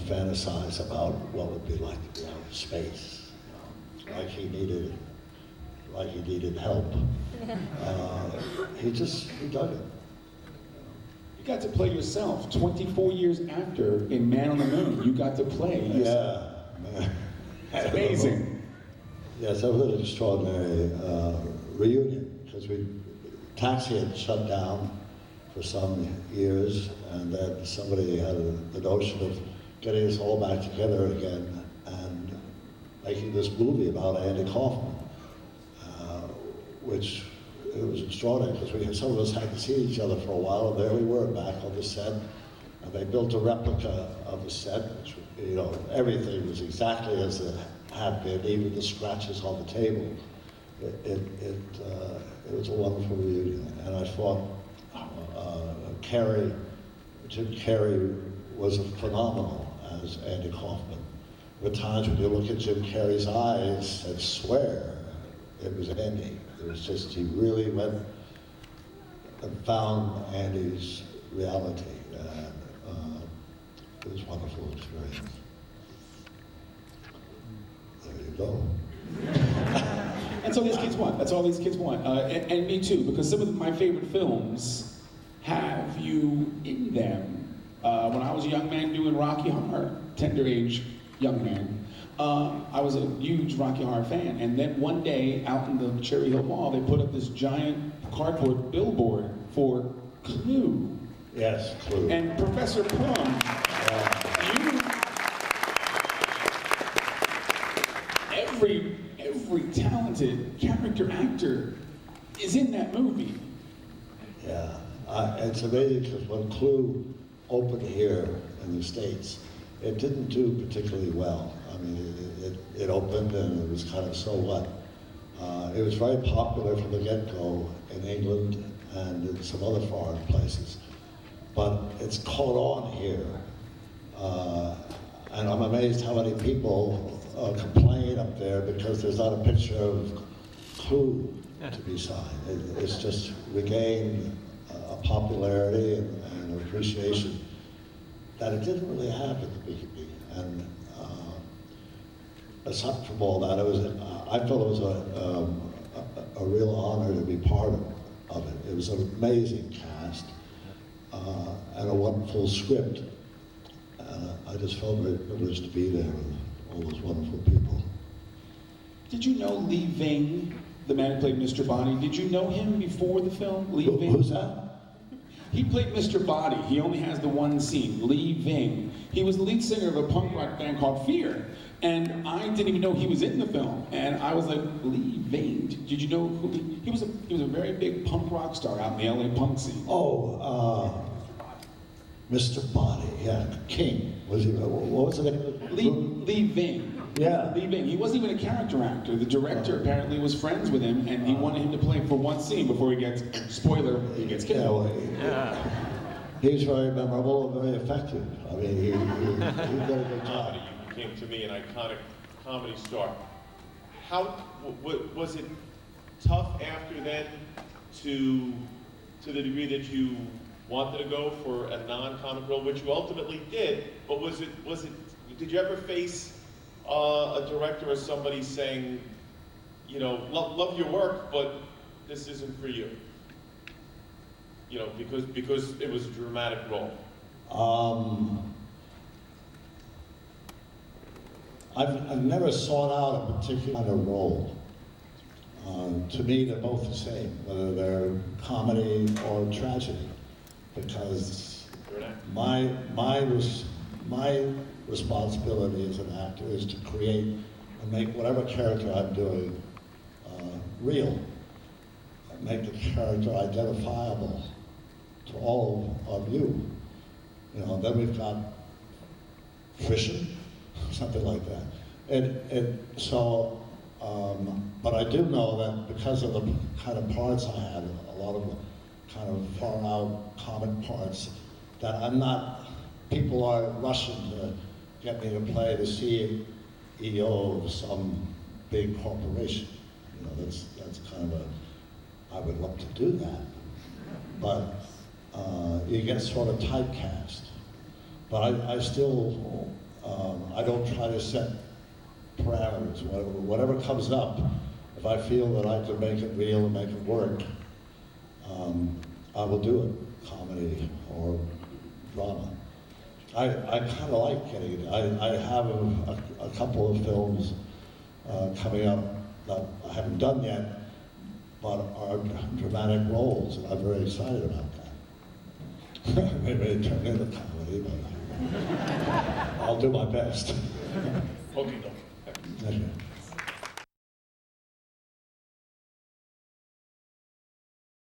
fantasize about what it would be like to be out in space, like he needed help. He dug it. You got to play yourself 24 years after in Man on the Moon. You got to play yourself. Yeah, man. It's amazing. Yes, that was an extraordinary reunion, because Taxi had shut down for some years, and then somebody had the notion of getting us all back together again and making this movie about Andy Kaufman, which it was extraordinary, because some of us had to see each other for a while, and there we were back on the set, and they built a replica of the set, which, everything was exactly as it had been, even the scratches on the table. It was a wonderful reunion, and I thought Jim Carrey was phenomenal as Andy Kaufman. There were times when you look at Jim Carrey's eyes and swear it was Andy. It was just, he really went and found Andy's reality, and it was a wonderful experience. There you go. That's all these kids want. That's all these kids want. And me too, because some of my favorite films have you in them. When I was a young man doing Rocky Horror, tender age young man, I was a huge Rocky Horror fan. And then one day out in the Cherry Hill Mall, they put up this giant cardboard billboard for Clue. Yes, Clue. And Professor Plum, every talented character actor is in that movie. Yeah, it's amazing, because when Clue opened here in the States, it didn't do particularly well. I mean, it opened and it was kind of so what. It was very popular from the get-go in England and in some other foreign places, but it's caught on here. And I'm amazed how many people complain up there because there's not a picture of Clue to be signed. It's just regained a popularity and appreciation that it didn't really have at the beginning. And aside from all that, I felt it was a real honor to be part of it. It was an amazing cast and a wonderful script. I just felt very privileged to be there with all those wonderful people. Did you know Lee Ving, the man who played Mr. Body? Did you know him before the film? Lee Ving? Who's that? He played Mr. Body. He only has the one scene. Lee Ving. He was the lead singer of a punk rock band called Fear. And I didn't even know he was in the film. And I was like, Lee Ving. Did you know who he was? He was a very big punk rock star out in the LA punk scene. Oh, Mr. Body, yeah, King. Was he? What was the name? Lee Ving. Yeah. Lee Ving. He wasn't even a character actor. The director apparently was friends with him, and he wanted him to play for one scene before he gets, spoiler, he gets killed. He was very memorable and very effective. I mean, he did a good job. You became, to me, an iconic comedy star. How was it tough after then to the degree that you wanted to go for a non-comic role, which you ultimately did, but did you ever face a director or somebody saying, love your work, but this isn't for you? Because it was a dramatic role. I've never sought out a particular kind of role. To me, they're both the same, whether they're comedy or tragedy, because my responsibility as an actor is to create and make whatever character I'm doing real, and make the character identifiable to all of you. Then we've got friction, something like that. But I do know that because of the kind of parts I had, a lot of kind of far out comic parts, that people are rushing to get me to play the CEO of some big corporation. That's kind of I would love to do that, but you get sort of typecast. But I still I don't try to set parameters. Whatever comes up, if I feel that I can make it real and make it work, I will do it, comedy or drama. I kind of like getting it. I have a couple of films coming up that I haven't done yet, but are dramatic roles, and I'm very excited about that. Maybe it turn into comedy, but I'll do my best. Okay, no. Thank you.